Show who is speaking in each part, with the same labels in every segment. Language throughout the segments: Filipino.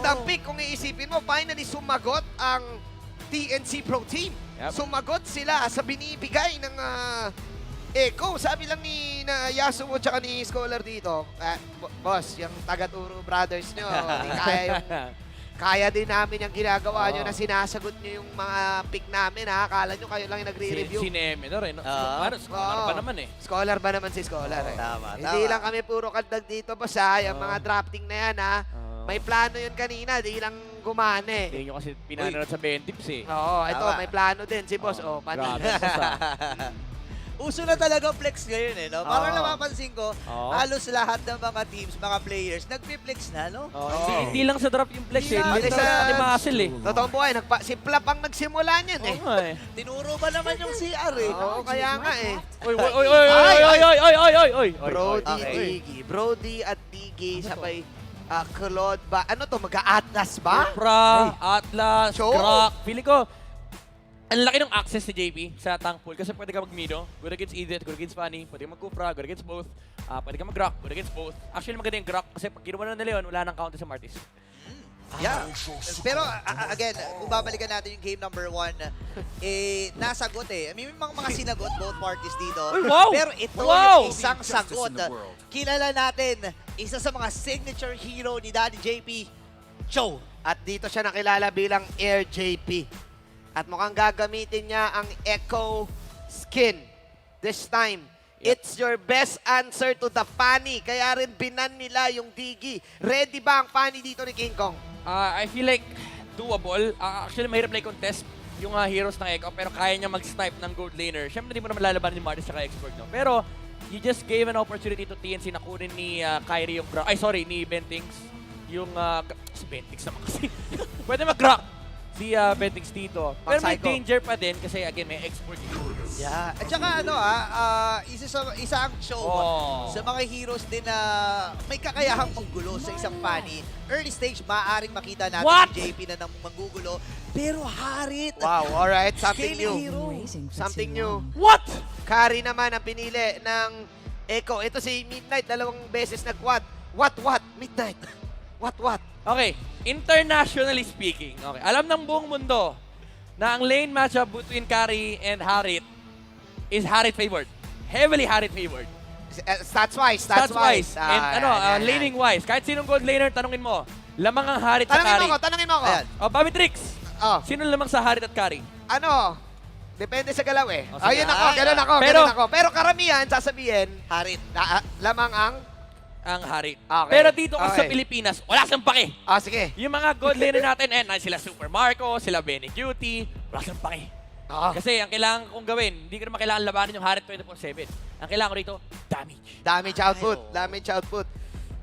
Speaker 1: magandang pick kung iisipin mo. Finally, sumagot ang TNC Pro Team.
Speaker 2: Yep.
Speaker 1: Sumagot sila sa binibigay ng Echo. Sabi lang ni Yasuo tsaka ni Scholar dito, boss, yung taga-Turo Brothers nyo, kaya din namin yung ginagawa nyo na sinasagot nyo yung mga pick namin. Akala nyo kayo lang yung nagre-review.
Speaker 2: Si Neme na rin. Scholar pa naman eh.
Speaker 1: Scholar ba naman si Scholar eh.
Speaker 3: Tama,
Speaker 1: Hindi lang kami puro kaldag dito, boss ha. Yung mga drafting na yan ha. May plano yun kanina, di lang gumana eh.
Speaker 2: Hindi nyo kasi pinanood sa 20 tips eh.
Speaker 1: Oo, ito,
Speaker 3: Tama.
Speaker 1: may plano din. Si boss, paano?
Speaker 2: Grabe, boss,
Speaker 3: Uso na talaga flex ngayon eh, no? Parang
Speaker 1: Oo.
Speaker 3: napapansin ko,
Speaker 2: Oo.
Speaker 3: halos lahat ng mga teams, mga players, nagpi-flex na, no?
Speaker 2: Hindi lang sa drop yung flex eh.
Speaker 3: Hindi lang.
Speaker 2: Pati
Speaker 1: Pati
Speaker 2: sa
Speaker 1: sa-
Speaker 2: muscle eh.
Speaker 1: Totoong buhay, si Plap ang nagsimula niyan eh.
Speaker 2: Oo nga eh.
Speaker 3: Tinuro ba naman yung CR eh?
Speaker 1: Oo, kaya nga eh.
Speaker 2: Oy, oy, oy, oy, oy, oy, oy, oy, oy, oy, oy.
Speaker 1: Brody,
Speaker 3: okay.
Speaker 1: Diggy. Brody at Diggy, sabay Claude ba? Ano to, mag-a-Atlas ba?
Speaker 2: Supra, Atlas,
Speaker 1: Cho.
Speaker 2: Grok. Feeling ko, ang laki ng access ni JP sa tank pool kasi pwede ka mag-Mido, good against Edith, good against Fanny, pwede ka mag-Kupra, good against both, pwede ka mag-Grok, good against both. Actually, maganda yung Grok kasi pag kinuha na nila yun, wala nang counter sa Martis.
Speaker 3: Yeah. Pero again, kung babalikan natin yung game number 1, nasagot eh. I mean, may mga sinagot both parties dito.
Speaker 2: Uy, wow!
Speaker 3: Pero ito
Speaker 2: Wow!
Speaker 3: yung isang sagot. Kilala natin, isa sa mga signature hero ni Daddy JP, Cho.
Speaker 1: At dito siya nakilala bilang Air JP. At mukhang gagamitin niya ang Echo skin. This time, it's your best answer to the Fanny. Kaya rin binan nila yung Diggy. Ready ba ang Fanny dito ni King Kong?
Speaker 2: I feel like doable. Actually, mahirap na i-contest yung heroes ng Echo pero kaya niya mag-snipe ng gold laner. Siyempre, hindi mo naman lalaban ni Martis at Expert, no? Pero, you just gave an opportunity to TNC na kunin ni Kyrie yung Grok. Ay, sorry, ni Bentings. Yung, si Bentings naman kasi. Pwede mag-Grok si Bentings dito. Pero may
Speaker 1: Psycho.
Speaker 2: danger pa din kasi, again, may Expert.
Speaker 3: Yeah. At saka isa ang show sa mga heroes din na may kakayahang manggulo sa isang Fanny. Early stage, maaaring makita natin
Speaker 2: What?
Speaker 3: si JP na manggugulo. Pero Harit,
Speaker 1: Wow, alright. Something
Speaker 3: scaling
Speaker 1: new.
Speaker 3: hero.
Speaker 1: Something new.
Speaker 2: What?
Speaker 1: Kari naman ang pinili ng Echo. Ito si Midnight, dalawang beses nag-what? What? Midnight. What?
Speaker 2: Okay, internationally speaking, okay, alam ng buong mundo na ang lane matchup between Kari and Harit is Harit favored. Heavily Harit favored.
Speaker 1: Stats-wise.
Speaker 2: Stats-wise. And
Speaker 1: Yan.
Speaker 2: laning-wise. Kahit sinong gold laner, tanungin mo, lamang ang Harit at Kari.
Speaker 1: Tanungin mo ako.
Speaker 3: Ayan.
Speaker 2: O, Bobby Tricks,
Speaker 1: Oh,
Speaker 2: sino lamang sa Harit at Kari?
Speaker 1: ano? Depende sa galaw eh.
Speaker 2: Oh, sige.
Speaker 1: Ayun ako, ganun ako. Pero karamihan, sasabihin,
Speaker 3: Harit.
Speaker 1: lamang ang...
Speaker 2: Ang Harit.
Speaker 1: Okay.
Speaker 2: Pero dito kasi sa
Speaker 1: Okay.
Speaker 2: Pilipinas, wala silang pake.
Speaker 1: Sige.
Speaker 2: Yung mga gold laner natin, sila Super Marco, sila Benny Cutie, wala silang pake.
Speaker 1: Oo.
Speaker 2: Kasi ang kailangan kong gawin, hindi ko naman kailangan labanin yung Harit 24/7. Ang kailangan ko rito, damage.
Speaker 1: Damage output.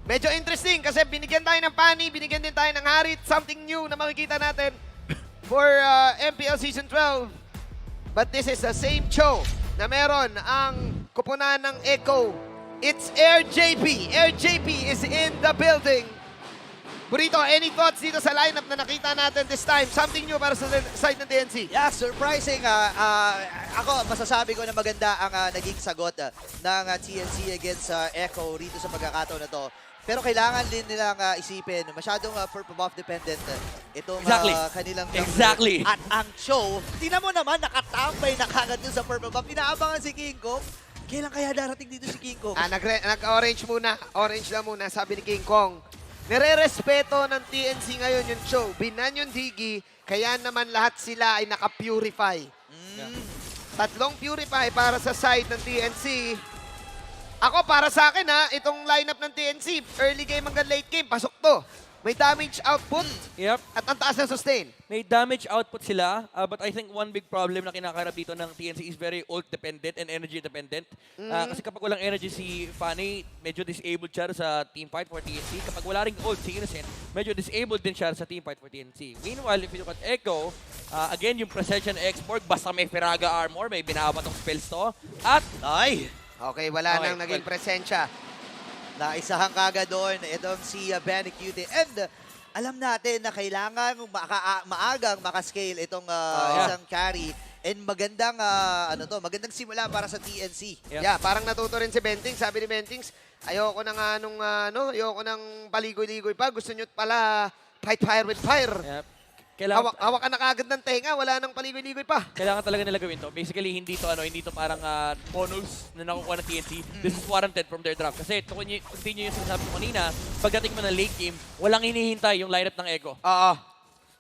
Speaker 1: Medyo interesting kasi binigyan tayo ng Fanny, binigyan din tayo ng Harit. Something new na makikita natin for MPL Season 12. But this is the same show na meron ang kupunan ng Echo. It's Air JP. Air JP is in the building. Burrito, any thoughts dito sa lineup na nakita natin this time? Something new para sa side ng TNC?
Speaker 3: Yeah, surprising. Ako, masasabi ko na maganda ang naging sagot ng TNC against Echo rito sa pagkakataon na to. Pero kailangan din nilang isipin, masyadong purple buff dependent itong
Speaker 2: Exactly.
Speaker 3: kanilang
Speaker 2: Exactly.
Speaker 3: At ang show, tingnan mo naman, nakatambay na kagad dun sa purple buff. Inaabangan si King Kong. Kailan kaya darating dito si King Kong?
Speaker 1: Nag-orange muna. Orange na muna, sabi ni King Kong. Nire-respeto ng TNC ngayon yung show. Binan yung Diggy, kaya naman lahat sila ay naka-purify. Tatlong purify para sa side ng TNC. Ako, para sa akin itong lineup ng TNC, early game hanggang late game, pasok to. May damage output
Speaker 2: Yep.
Speaker 1: at ang taas ng sustain.
Speaker 2: May damage output sila, but I think one big problem na kinakarap dito ng TNC is very ult dependent and energy dependent. Kasi kapag walang energy si Fanny, medyo disabled siya sa team fight for TNC. Kapag wala ring ult si Innocent, medyo disabled din siya sa team fight for TNC. Meanwhile, if you look at Echo, again, yung Precision Export, basta may Firaga Armor, may binawa tong spells to. At,
Speaker 3: Ay!
Speaker 1: Okay, wala
Speaker 2: Okay,
Speaker 1: nang naging
Speaker 2: well.
Speaker 1: presensya.
Speaker 3: Naisahan kagad doon itong si Benny Cutie. And alam natin na kailangan maagang makascale itong isang carry. And magandang magandang simula para sa TNC.
Speaker 1: Yeah, parang natuto rin si Bentings. Sabi ni Bentings, ayoko nang ayoko nang paligoy-ligoy pa. Gusto nyo pala Fight fire with fire.
Speaker 2: Yep. Kailangan,
Speaker 1: Hawak ka na kagad ng tenga, wala nang paligoy-ligoy pa.
Speaker 2: kailangan talaga nila gawin to. Basically, hindi to parang bonus na nakukuha ng TNC. This is warranted from their draft. Kasi continue yung sinasabi ko kanina, pagdating mo ng late game, walang hinihintay yung lineup ng Echo.
Speaker 1: Oo.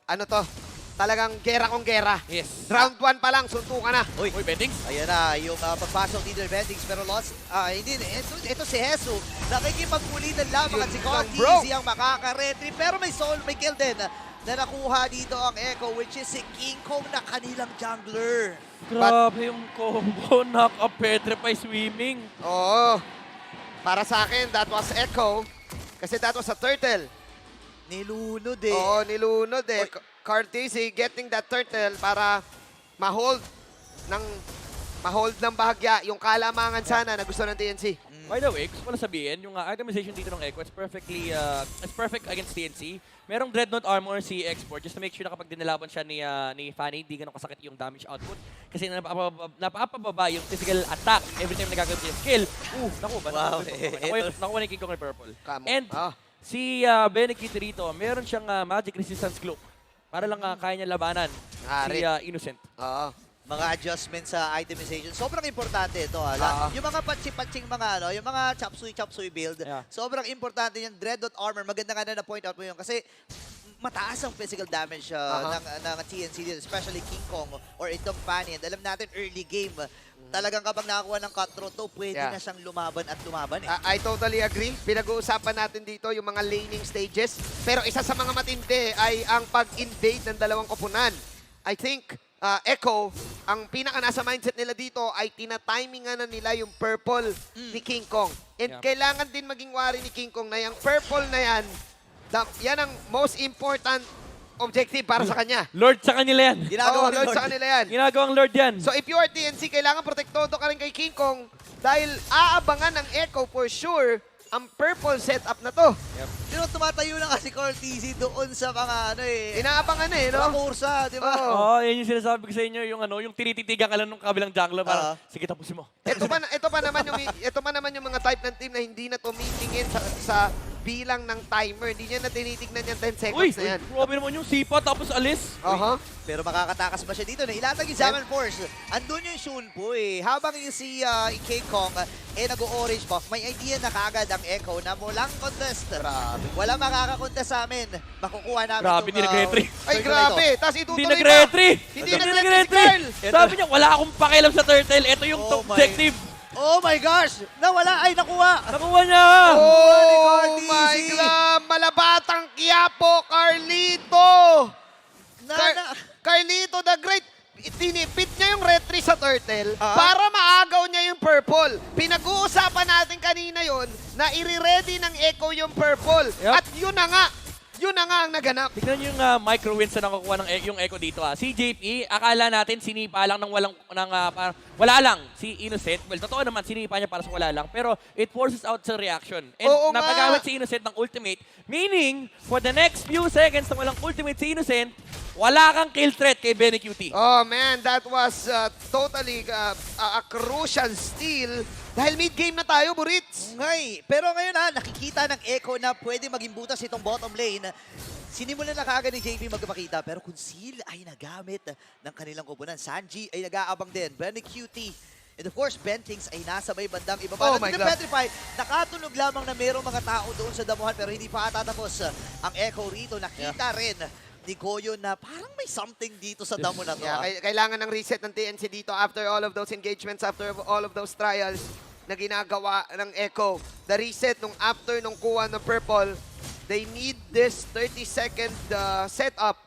Speaker 1: Ano to? Talagang gera kong gera.
Speaker 2: Yes.
Speaker 1: Round 1 pa lang, sunto ka na.
Speaker 2: Uy, Bendings.
Speaker 3: Ayan na, yung pagpasok ni The Bendings, pero lost. Hindi, ito si Hesu. Nakikipagpulitan lamang at si
Speaker 1: Yun
Speaker 3: Carl
Speaker 1: lang, bro.
Speaker 3: TZ ang makaka-retry. Pero may kill din na nakuha dito ang Echo, which is si King Kong na kanilang jungler.
Speaker 2: Grabe yung combo. Naka-petrify swimming.
Speaker 1: Oo. Para sa akin, that was Echo. Kasi that was a turtle.
Speaker 3: Nilunod eh.
Speaker 1: Oo, nilunod eh. Cartesi getting that turtle para ma-hold ng bahagya yung kalamangan sana na gusto ng TNC.
Speaker 2: By the way, gusto ko lang sabihin, yung itemization dito ng Echo, it's perfect against TNC. Merong Dreadnought Armor si Export just to make sure na kapag dinalaban siya ni Fanny, di ganun kasakit yung damage output. Kasi napapababa yung physical attack every time nagagawin siya skill. Naku, ba?
Speaker 3: Wow.
Speaker 2: Nakuha ni King Kong ng purple.
Speaker 1: Kamo.
Speaker 2: And
Speaker 1: Ah.
Speaker 2: si Benekit rito, meron siyang magic resistance cloak. Para lang kaya niya labanan
Speaker 1: Hari.
Speaker 2: si Innocent.
Speaker 1: Oo.
Speaker 3: Mga adjustments sa itemization. Sobrang importante ito. Yung mga patsi-patsing mga yung mga chapsuy build,
Speaker 2: Yeah.
Speaker 3: sobrang importante yung Dreadnought Armor. Maganda nga na point out mo yun kasi mataas ang physical damage ng TNC dito, especially King Kong or itong Fanny. And alam natin, early game, talagang kapag nakakuha ng cutthroat to, pwede
Speaker 1: Yeah.
Speaker 3: na siyang lumaban at lumaban eh.
Speaker 1: I totally agree. Pinag-uusapan natin dito yung mga laning stages. Pero isa sa mga matindi ay ang pag-invade ng dalawang koponan. I think Echo, ang pinaka nasa mindset nila dito ay tinatimingan na nila yung purple ni King Kong. And
Speaker 2: Yeah.
Speaker 1: kailangan din maging wari ni King Kong na yung purple na yan, yan ang most important objective para sa kanya.
Speaker 2: Lord sa kanila yan.
Speaker 3: Ginagawa
Speaker 1: Oo,
Speaker 3: ni
Speaker 1: Lord,
Speaker 3: Lord.
Speaker 1: sa kanila yan.
Speaker 2: Ginagawang Lord yan.
Speaker 1: So if you are TNC, kailangan protektodo ka rin kay King Kong dahil aabangan ng Echo for sure ang purple setup na to.
Speaker 3: Pero tumatayo na kasi Carl TZ doon sa mga
Speaker 1: Inaabangan na eh,
Speaker 3: mga
Speaker 1: no?
Speaker 3: kursa, di ba?
Speaker 1: Oo.
Speaker 2: Oo, yan yung sinasabi ko sa inyo, yung tinititigan ka lang ng kabilang jungler, parang, sige, tapusin mo.
Speaker 1: Ito pa naman yung mga type ng team na hindi na tumitingin sa bilang ng timer. Hindi niya na tinitignan yung 10 seconds
Speaker 2: Uy,
Speaker 1: na yan.
Speaker 2: grabe naman yung sipa, tapos alis.
Speaker 1: Aha.
Speaker 3: Pero makakatakas ba siya dito? Ilatag yung Zaman Force. Andun yung Shunpo eh. Habang yung si King Kong nag-orange buff, may idea na kagad ang Echo na walang contest. Walang makakakontest sa amin. Makukuha namin
Speaker 2: Grabe,
Speaker 3: itong,
Speaker 2: hindi nag-retry.
Speaker 1: Ay,
Speaker 3: circle na ito.
Speaker 1: grabe. Tapos
Speaker 2: Hindi
Speaker 1: itutuloy
Speaker 2: nag-retry.
Speaker 1: Hindi nag-retry si Carl.
Speaker 2: Sabi niya, wala akong pakialam sa turtle. Ito yung
Speaker 3: Oh
Speaker 2: top
Speaker 3: my-
Speaker 2: objective.
Speaker 3: Oh my gosh! Nawala! Ay, nakuha!
Speaker 2: Nakuha niya.
Speaker 1: Oh
Speaker 3: Carl
Speaker 1: my
Speaker 3: TZ.
Speaker 1: God! Malabatang Quiapo, Carlito! Carlito the Great! Tinipid niya yung retry sa turtle para maagaw niya yung purple. Pinag-uusapan natin kanina yon na i-ready ng Echo yung purple.
Speaker 2: Yup.
Speaker 1: At yun na nga ang naganap.
Speaker 2: Tignan yung micro wins na nakukuha ng yung Echo dito. Si JP, akala natin sinipa lang ng parang wala lang si Innocent. Well, totoo naman, sinipa niya para sa wala lang. Pero it forces out sa reaction. And
Speaker 1: Oo nga.
Speaker 2: napagamit si Innocent ng ultimate. Meaning, for the next few seconds na walang ultimate si Innocent, wala kang kill threat kay Benny QT.
Speaker 1: Oh man, that was totally a crucial steal. Dahil mid-game na tayo, Burits.
Speaker 3: Ngay. Pero ngayon nakikita ng Echo na pwede maging butas itong bottom lane. Sinimulan na kaagad ni JP magpakita. Pero kung Seal ay nagamit ng kanilang kupunan, Sanji ay nag-aabang din. Benny QT. And of course, Bentings ay nasa may bandang ibaba.
Speaker 1: Oh my
Speaker 3: Nandun
Speaker 1: God.
Speaker 3: na Petrify, nakatunog lamang na mayroong mga tao doon sa damuhan pero hindi pa tatapos ang Echo rito. Nakita rin ni Goyo na parang may something dito sa damo na to.
Speaker 1: Yeah, kailangan ng reset ng TNC dito after all of those engagements, after all of those trials na ginagawa ng Echo. The reset nung after nung kuha ng purple, they need this 30-second setup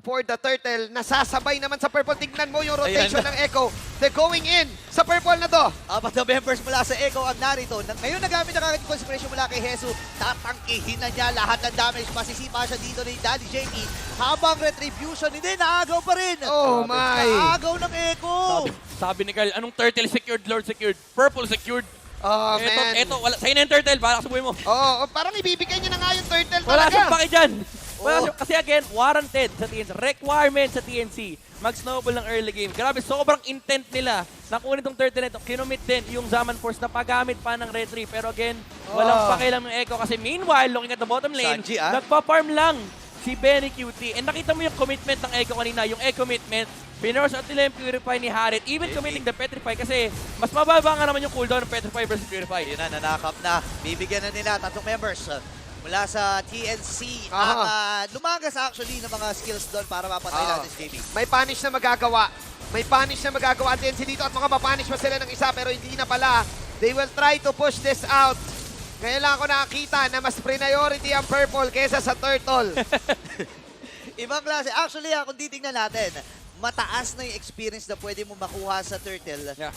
Speaker 1: for the turtle. Nasasabay naman sa purple. Tignan mo yung rotation ng Echo. They're going in sa purple na to.
Speaker 3: Apat na members mula sa Echo ang narito. Ngayon nagamit na kagad yung consecration mula kay Hesu. Tatangkihin na niya lahat ng damage. Masisipa siya dito ni Daddy JP. Habang retribution, hindi, naagaw pa rin.
Speaker 1: Oh my.
Speaker 3: Naagaw ng Echo.
Speaker 2: Sabi ni Carl, anong turtle secured, Lord secured, purple secured.
Speaker 1: Oh man.
Speaker 2: Ito, wala, sa'yo na yung turtle, para kasubuhin mo.
Speaker 1: Oh, parang ibibigay niya na nga yung turtle
Speaker 2: Wala
Speaker 1: talaga.
Speaker 2: siyang paki dyan. Wala
Speaker 3: Oh.
Speaker 2: siyang- kasi again, warranted sa TNC. Requirement sa TNC. Mag-snowball ng early game. Grabe, sobrang intent nila. Nakunin itong turtle na ito. Kinumit din yung Zaman Force na paggamit pa ng retry. Pero again, walang pakialam ng Echo. Kasi meanwhile, looking at the bottom lane,
Speaker 3: Sanji,
Speaker 2: nagpa-farm lang si Benny QT. And nakita mo yung commitment ng Echo kanina, yung commitment, pinorse out nila yung Purify ni Harit, even committing the Petrify kasi mas mababa nga naman yung cooldown ng Petrify versus Purify.
Speaker 3: Yun na, nanakap na. Bibigyan na nila tatlong members mula sa TNC. Ang lumagas actually ng mga skills doon para mapatay natin si JB.
Speaker 1: May punish na magagawa. May punish na magagawa ang TNC dito at mga mapunish pa sila ng isa pero hindi na pala. They will try to push this out. Ngayon lang ako nakakita na mas priority ang purple kesa sa turtle.
Speaker 3: Ibang klase. Actually, kung titingnan natin, mataas na yung experience na pwede mo makuha sa turtle.
Speaker 2: Yeah.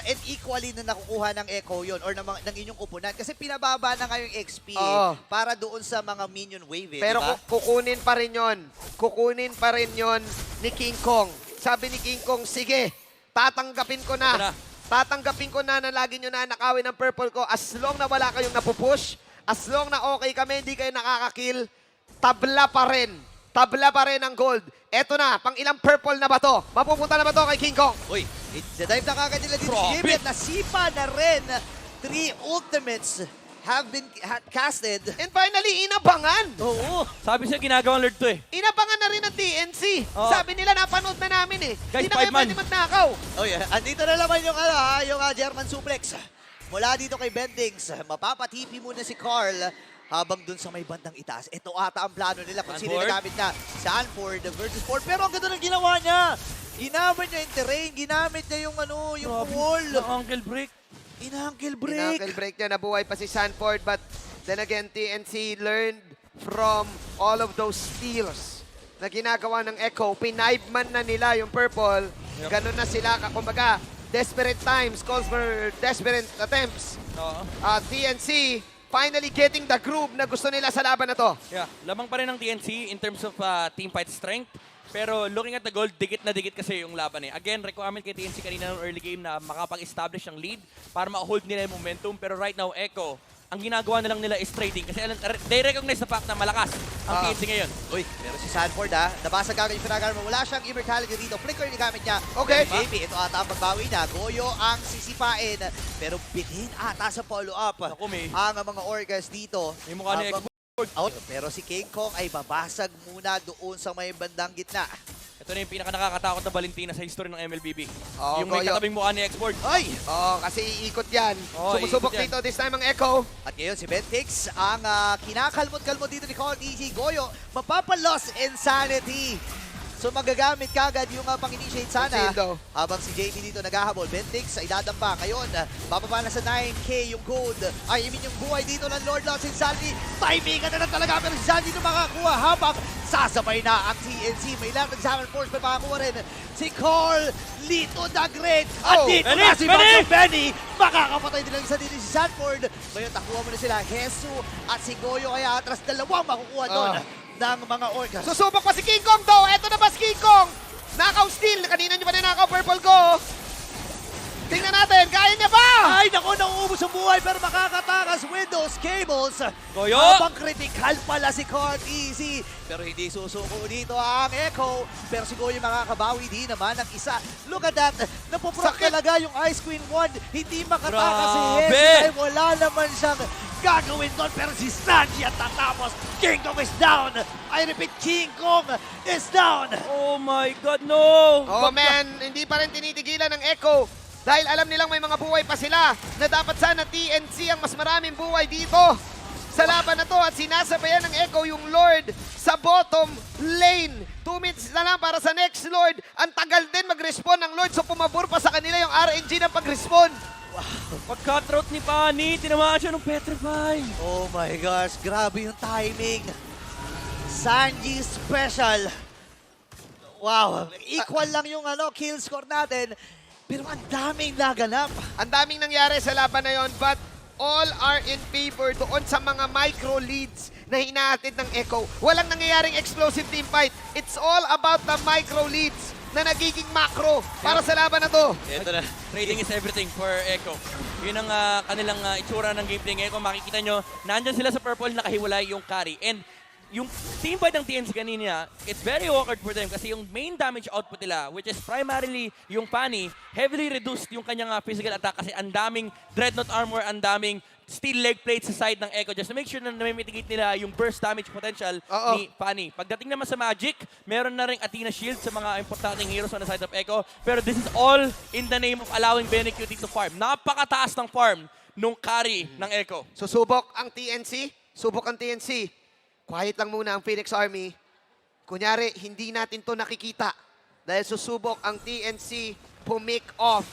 Speaker 3: And equally na nakukuha ng Echo yon or ng inyong upunan. Kasi pinababa na nga yung XP para doon sa mga minion wave.
Speaker 1: Pero
Speaker 3: diba?
Speaker 1: kukunin pa rin yon. Kukunin pa rin yon ni King Kong. Sabi ni King Kong, sige, tatanggapin ko na. Tatanggapin ko na lagi nyo na nakawin ng purple ko. As long na wala kayong napupush, as long na okay kami, hindi kayo nakakakill, tabla pa rin. Tabla pa rin ang gold. Eto na, pang ilang purple na ba to? Mapupunta na ba to kay King Kong?
Speaker 3: Uy, dive na kagad nila dito si JB at nasipa na rin. 3 ultimates have been casted.
Speaker 1: And finally, inabangan.
Speaker 3: Oo.
Speaker 2: Sabi siya, ginagawang Lord to eh.
Speaker 1: Inabangan na rin ng TNC.
Speaker 2: Oo.
Speaker 1: Sabi nila, napanood na namin eh.
Speaker 2: Guys,
Speaker 1: Hindi na kayo
Speaker 2: 5 man.
Speaker 1: pwede magnakaw.
Speaker 3: Oh yeah, andito na naman yung yung German suplex. Mula dito kay Bendings, mapapatipi muna si Carl habang dun sa may bandang itaas. Ito ata ang plano nila kung sino
Speaker 2: Sanford.
Speaker 3: nagamit na. Sanford versus Ford. Pero ang ganda ng ginawa niya. Ginamit niya yung terrain, ginamit niya yung yung wall.
Speaker 2: Ang ankle break.
Speaker 3: Inankle break.
Speaker 1: Inankle break niya, nabuhay pa si Sanford. But then again, TNC learned from all of those steals na ginagawa ng Echo. Pinaibman na nila yung purple.
Speaker 2: Yep.
Speaker 1: Ganun na sila. Kumbaga, desperate times calls for desperate attempts.
Speaker 2: Oo.
Speaker 1: TNC finally getting the groove na gusto nila sa laban na to.
Speaker 2: Yeah, lamang pa rin ng TNC in terms of team fight strength. Pero looking at the gold, dikit na dikit kasi yung laban eh. Again, requirement kay TNC kanina ng early game na makapag-establish ang lead para ma-hold nila yung momentum. Pero right now, Echo, ang ginagawa na lang nila is trading. Kasi they recognize the fact na malakas ang TNC ngayon.
Speaker 3: Uy, pero si Sanford nabasag agad yung pinagawa mo. Wala siyang immortality dito. Flicker yung gamit niya.
Speaker 1: Okay.
Speaker 3: Pero JB, ito ata ang pagbawi na. Goyo ang sisipain. Pero bitin ata sa follow-up.
Speaker 2: Naku, may-
Speaker 3: Ang mga Orcas dito.
Speaker 2: May mukha ni
Speaker 3: Habang- out. Pero si King Kong ay babasag muna doon sa may bandang gitna.
Speaker 2: Ito na yung pinaka-nakakatakot na Valentina sa history ng MLBB.
Speaker 1: Oo,
Speaker 2: yung may
Speaker 1: Goyo.
Speaker 2: katabing mukha ni Export.
Speaker 3: Ay!
Speaker 1: Kasi iikot yan.
Speaker 2: Oo,
Speaker 1: Sumusubok
Speaker 2: iikot yan.
Speaker 1: dito. This time ang Echo.
Speaker 3: At ngayon si Bentix, ang kinakalmot-kalmot dito ni Carl Easy Goyo, mapapalos insanity. So magagamit kagad yung pang-initiate sana.
Speaker 1: Concealed,
Speaker 3: Habang si JB dito naghahabol. Bentix ay dadampa. Ngayon, bababa na sa 9K yung gold. I mean yung buhay dito ng Lord Lost Insanity. Timingan na talaga pero si Sandy dito makakuha habang sasabay na ang TNC. May lahat ng Summer Force pa makakuha rin. Si Carl Lito the Great. At dito
Speaker 2: Benny!
Speaker 3: na si
Speaker 2: Benny!
Speaker 3: Magnum Benny. Makakapatay din ang isa dito si Sanford. Ngayon, takuha mo na sila. Jesus at si Goyo kaya atras dalawang makukuha doon ng mga Orcas.
Speaker 1: Susubok pa si King Kong though. Eto na ba si King Kong? Nakaw steal. Kanina nyo pa ninakaw purple ko. Tingnan natin. Kaya niya ba?
Speaker 3: Ay, naku, nauubos ang buhay pero makakatakas Windows Cables.
Speaker 2: Goyo!
Speaker 3: Habang critical pala si Card Easy. Pero hindi susuko dito ang Echo. Pero si Goyo makakabawi din naman ng isa. Look at that. Napoproc
Speaker 1: Sakit.
Speaker 3: talaga yung Ice Queen 1. Hindi makatakas si Hes.
Speaker 2: Grabe!
Speaker 3: Ay, wala naman siyang gagawin doon. Pero si Sanji at tatapos. King Kong is down. I repeat, King Kong is down.
Speaker 2: Oh my God, no!
Speaker 1: Oh man, hindi pa rin tinitigilan ng Echo. Dahil alam nilang may mga buhay pa sila na dapat sana TNC ang mas maraming buhay dito sa laban na to at sinasabayan ng Echo yung Lord sa bottom lane. 2 minutes na lang para sa next Lord. Ang tagal din mag-respawn ng Lord so pumabor pa sa kanila yung RNG ng pag-respawn.
Speaker 2: Pag-cutthroat ni Pani, tinamaan siya ng Petrify.
Speaker 3: Oh my gosh, grabe yung timing. Sanji special. Wow, equal lang yung kill score natin. Pero ang daming naganap.
Speaker 1: Ang daming nangyari sa laban na yon but all are in favor doon sa mga micro leads na hinahatid ng Echo. Walang nangyayaring explosive team fight. It's all about the micro leads na nagiging macro para sa laban na to.
Speaker 2: Ito na. Trading is everything for Echo. Yun ang kanilang itsura ng gameplay ng Echo. Makikita nyo, nandyan sila sa purple, nakahiwalay yung carry. And yung team fight ng TNC kanina, it's very awkward for them kasi yung main damage output nila, which is primarily yung Pani, heavily reduced yung kanyang physical attack kasi ang daming Dreadnought armor, ang daming steel leg plate sa side ng Echo just to make sure na nami-mitigate nila yung burst damage potential
Speaker 1: Oo.
Speaker 2: ni Fanny. Pagdating naman sa Magic, meron na ring Athena Shield sa mga importanteng heroes on the side of Echo. Pero this is all in the name of allowing BNQT to farm. Napakataas ng farm nung carry ng Echo.
Speaker 1: Susubok ang TNC. Subok ang TNC. Quiet lang muna ang Phoenix Army. Kunyari, hindi natin to nakikita. Dahil susubok ang TNC pumick off.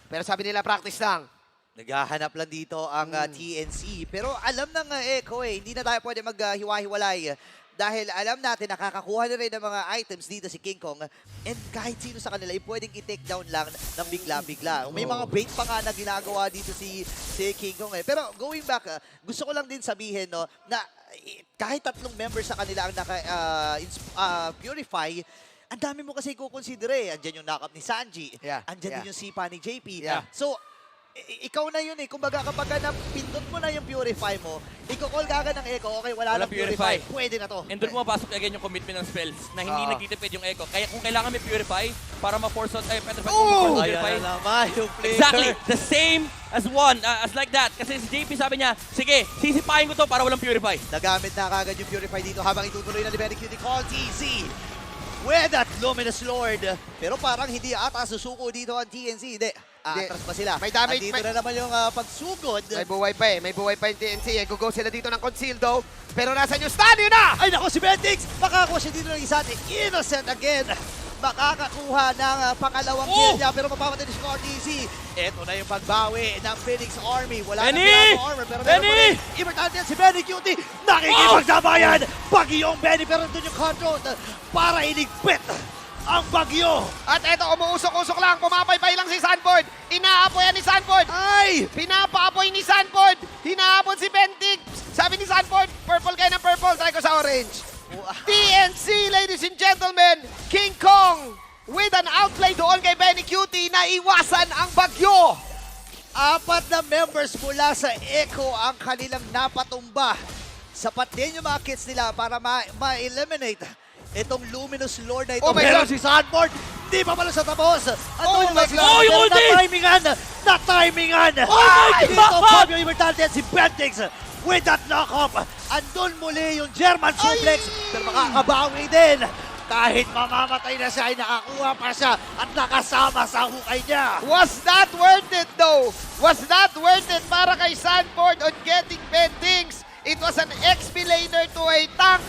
Speaker 1: Pero sabi nila, practice lang.
Speaker 3: Naghahanap lang dito ang TNC. Pero alam ng Echo hindi na tayo pwede maghiwa-hiwalay. Dahil alam natin, nakakakuha na rin ng mga items dito si King Kong. And kahit sino sa kanila, pwedeng i-take down lang ng bigla-bigla. May mga bait pa nga na ginagawa dito si King Kong. Pero going back, gusto ko lang din sabihin na kahit 3 members sa kanila ang purify, ang dami mo kasi i-consider Andyan yung knock-up ni Sanji.
Speaker 1: Yeah,
Speaker 3: Andyan
Speaker 1: yeah.
Speaker 3: din yung Sipa ni JP.
Speaker 1: Yeah.
Speaker 3: So, ikaw na yun Kumbaga kapag napindot mo na yung purify mo, i-call ka agad ng Echo, okay, wala
Speaker 2: Wala
Speaker 3: nang purify.
Speaker 2: purify.
Speaker 3: Pwede na to.
Speaker 2: And doon pumapasok again yung commitment ng spells na hindi
Speaker 1: Oo.
Speaker 2: nagtitipid yung Echo. Kaya kung kailangan may purify para ma-force out, petrify,
Speaker 1: Oh!
Speaker 2: purify.
Speaker 3: Ayan na naman yung flavor.
Speaker 2: Exactly, the same as as like that. Kasi si JP sabi niya, sige, sisipahin ko to para walang purify.
Speaker 3: Nagamit na kagad yung purify dito habang itutuloy na ni Benny Cutie Call TC with that Luminous Lord. Pero parang hindi ata susuko dito ang TNC. Hindi. Atras pa sila.
Speaker 1: May damage,
Speaker 3: Andito na naman yung pagsugod.
Speaker 1: May buhay pa May buhay pa yung TNC. Go sila dito ng conceal though. Pero nasan yung stun? Yun na!
Speaker 3: Ay nako, si Bentix! Makakakuha siya dito ng isa. Innocent again. Makakakuha ng pangalawang kill niya. Pero mapamatay ni Score TC. Ito na yung pagbawi ng Phoenix Army. Wala
Speaker 2: Benny!
Speaker 3: na Piano Armor. Pero meron
Speaker 2: Benny!
Speaker 3: pa rin. Immortality yan si Benny Cutie. Nakikipagsabayan. Bagyong Benny. Pero doon yung control para iligpit ang bagyo.
Speaker 1: At eto, umuusok-usok lang. Pumapaypay lang si Sanford. Inaapoy ni Sanford.
Speaker 3: Ay!
Speaker 1: Pinapaapoy ni Sanford. Hinahabol si Bentig. Sabi ni Sanford, purple kayo ng purple. Try ko sa orange. TNC, ladies and gentlemen. King Kong with an outplay doon kay Benny Cutie na iwasan ang bagyo.
Speaker 3: 4 na members mula sa Echo ang kanilang napatumba. Sapat din yung mga kits nila para ma-eliminate itong Luminous Lord na ito.
Speaker 1: Oh my
Speaker 3: Pero
Speaker 1: God!
Speaker 3: si Sanford, di pa pala sa tapos.
Speaker 1: Oh my God!
Speaker 2: Oh, yung ulti!
Speaker 3: Na-timingan!
Speaker 2: Oh my
Speaker 3: Dito,
Speaker 2: God!
Speaker 3: Fabio Immortality at si Bentix with that knock-up. Andun muli yung German suplex. Pero makakabawi din. Kahit mamamatay na siya, ay nakakuha pa siya at nakasama sa hukay niya.
Speaker 1: Was that worth it though? Was that worth it para kay Sanford on getting Bentings? It was an XP laner to a tank.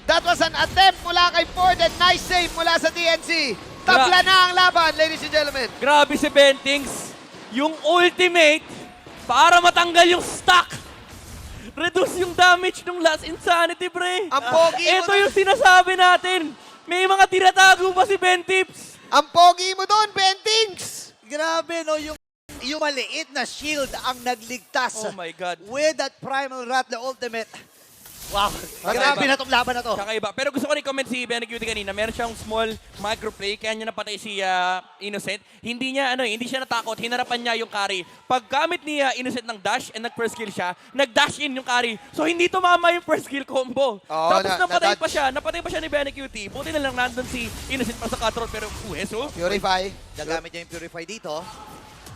Speaker 1: That was an attempt mula kay Ford and nice save mula sa TNC. Tabla na ang laban, ladies and gentlemen.
Speaker 2: Grabe si Bentings. Yung ultimate para matanggal yung stock. Reduce yung damage ng last insanity, pre.
Speaker 1: Ang pogi mo
Speaker 2: Ito
Speaker 1: dun.
Speaker 2: yung sinasabi natin. May mga tinatago pa si Bentips.
Speaker 1: Ang pogi mo doon, Bentings.
Speaker 3: Grabe, no? Yung maliit na shield ang nagligtas.
Speaker 2: Oh my God.
Speaker 3: With that Primal Rat, the ultimate. Wow.
Speaker 2: Kakaiba.
Speaker 3: Grabe na tong laban na to.
Speaker 2: Kakaiba. Pero gusto ko rin comment si Benny Cutie kanina. Meron siyang small microplay, kaya niya napatay si Innocent. Hindi niya, hindi siya natakot. Hinarapan niya yung carry. Paggamit ni Innocent ng dash and nag-first kill siya, nag-dash in yung carry. So hindi tumama yung first kill combo.
Speaker 1: Oo,
Speaker 2: Tapos napatay
Speaker 1: na-dodge.
Speaker 2: pa siya ni Benny Cutie. Buti na lang nandun si Innocent para sa control. Pero Ueso.
Speaker 1: Purify.
Speaker 3: Nagamit niya yung Purify dito.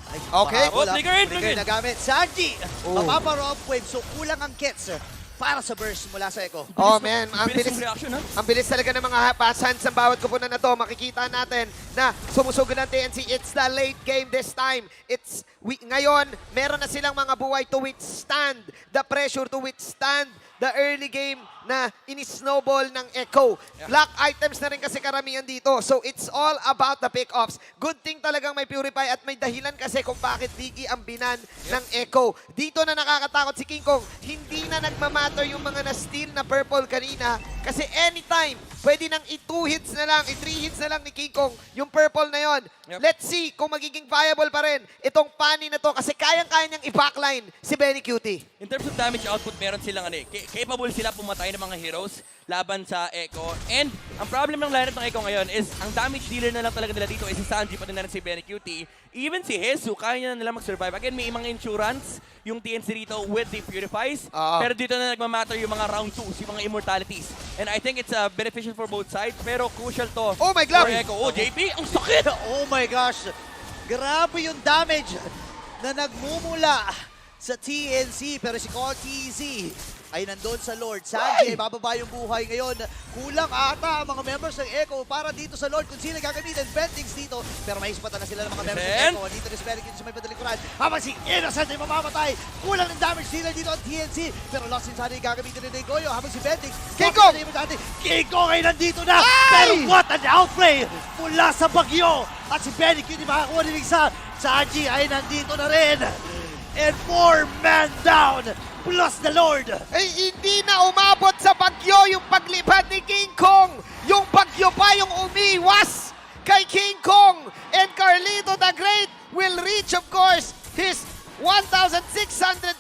Speaker 3: Ay,
Speaker 1: Okay.
Speaker 3: mahabol,
Speaker 2: Oh, trigger.
Speaker 3: nagamit. Sanji,
Speaker 1: Oh.
Speaker 3: mapapa-rob wave. So kulang ang kits para sa burst mula sa Echo.
Speaker 1: Oh man, ang
Speaker 2: Bilis
Speaker 1: bilis.
Speaker 2: yung reaction, ha?
Speaker 1: Ang bilis talaga ng mga pass hands ng bawat kupunan na to. Makikita natin na sumusugod ng TNC. It's the late game this time. Ngayon, meron na silang mga buhay to withstand the pressure, to withstand the early game na ini-snowball ng Echo.
Speaker 2: Yeah.
Speaker 1: Black items na rin kasi karamihan dito. So it's all about the pick-offs. Good thing talagang may Purify at may dahilan kasi kung bakit Diggy ang binan ng Echo. Dito na nakakatakot si King Kong. Hindi na nagmamatter yung mga na-steal na purple kanina kasi anytime, pwede nang i-2 hits na lang, i-3 hits na lang ni King Kong yung purple na yon.
Speaker 2: Yep.
Speaker 1: Let's see kung magiging viable pa rin itong Fanny na to kasi kayang-kaya niyang i-backline si Benny Cutie.
Speaker 2: In terms of damage output, meron silang capable sila pumatay ng mga heroes laban sa Echo. And ang problem ng lineup ng Echo ngayon is ang damage dealer na lang talaga nila dito is si Sanji pati na rin si Benny Cutie. Even si Jesus, kaya na nila mag-survive. Again, may mga insurance yung TNC dito with the Purifies. Pero dito na nagmamatter yung mga round 2, yung mga immortalities. And I think it's beneficial for both sides. Pero crucial to
Speaker 1: Oh my God!
Speaker 2: for Echo. Oh, JP, ang sakit!
Speaker 3: Oh my gosh! Grabe yung damage na nagmumula sa TNC. Pero si TZ ay nandun sa Lord. Sanji ay bababa yung buhay ngayon. Kulang ata ang mga members ng Echo para dito sa Lord kung sino gagamitin. Bentings dito. Pero may ispatan na sila ng mga members ng Echo. Dito rin si Benedict sa may padalikuran. Habang si Innocent ay mamamatay. Kulang ng damage dealer dito ang TNC. Pero Lost in Sunny gagamitin rin ni Goyo. Habang si Bentings.
Speaker 1: King Kong!
Speaker 3: King Kong ay nandito na.
Speaker 1: Ay!
Speaker 3: Pero what an outplay mula sa bagyo. At si Benedict hindi makakuha ng isa. Sanji ay nandito na rin. And more man down. Plus the Lord.
Speaker 1: Ay, hindi na umabot sa bagyo yung paglipad ni King Kong. Yung bagyo pa yung umiwas kay King Kong. And Carlito the Great will reach, of course, his 1,600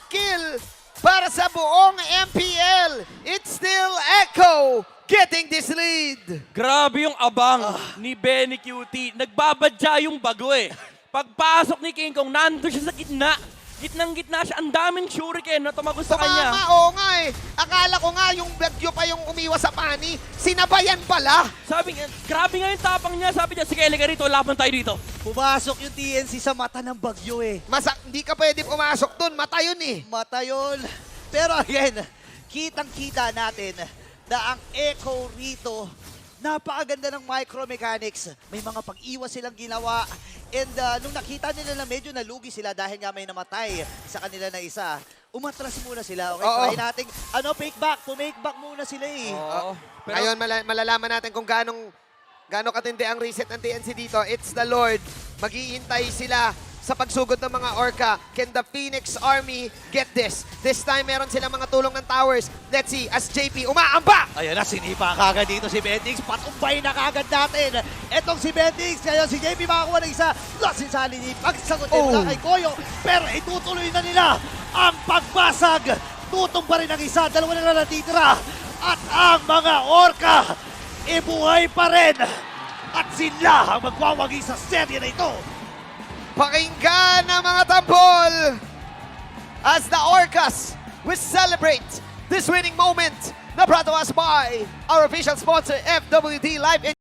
Speaker 1: kill para sa buong MPL. It's still Echo getting this lead.
Speaker 2: Grabe yung abang ni Benny QT. Nagbabadya yung bago eh. Pagpasok ni King Kong, nandun siya sa gitna. Gitnang-gitna siya. Ang daming shuriken na tumagos sa kanya.
Speaker 1: Tumama, oo nga eh. Akala ko nga yung bagyo pa yung umiwas sa pani. Sinabayan pala.
Speaker 2: Sabi nga, grabe nga yung tapang niya. Sabi niya, sige, halika rito, laban tayo dito.
Speaker 3: Pumasok yung TNC sa mata ng bagyo eh.
Speaker 1: Hindi ka pwede pumasok dun. Mata yun eh.
Speaker 3: Mata yun. Pero again, kitang-kita natin na ang Echo rito, napakaganda ng micromechanics. May mga pag-iwas silang ginawa. And nung nakita nila na medyo nalugi sila dahil nga may namatay sa kanila na isa, umatras muna sila. Okay,
Speaker 1: Oo.
Speaker 3: try natin, fake back. Make back muna sila eh.
Speaker 2: Oo. Pero,
Speaker 1: Ngayon, malalaman natin kung gaano katindi ang reset ng TNC dito. It's the Lord. Maghihintay sila sa pagsugod ng mga Orca. Can the Phoenix Army get this? This time, meron silang mga tulong ng towers. Let's see, as JP umaamba!
Speaker 3: Ayan na, sinipa kagad dito si Bentix. Patumbay na kagad natin. Etong si Bentix, ngayon si JP makakuha ng isa. Lost in Sanity, pagsagutin mula kay Koyo. Pero itutuloy na nila ang pagbasag. Tutumba rin ang isa, dalawa na natitira. At ang mga Orca, ibuhay pa rin. At sila ang magwawagi sa serye na ito.
Speaker 1: Pakinggan ng mga tampol as the Orcas will celebrate this winning moment na brought to us by our official sponsor, FWD Live.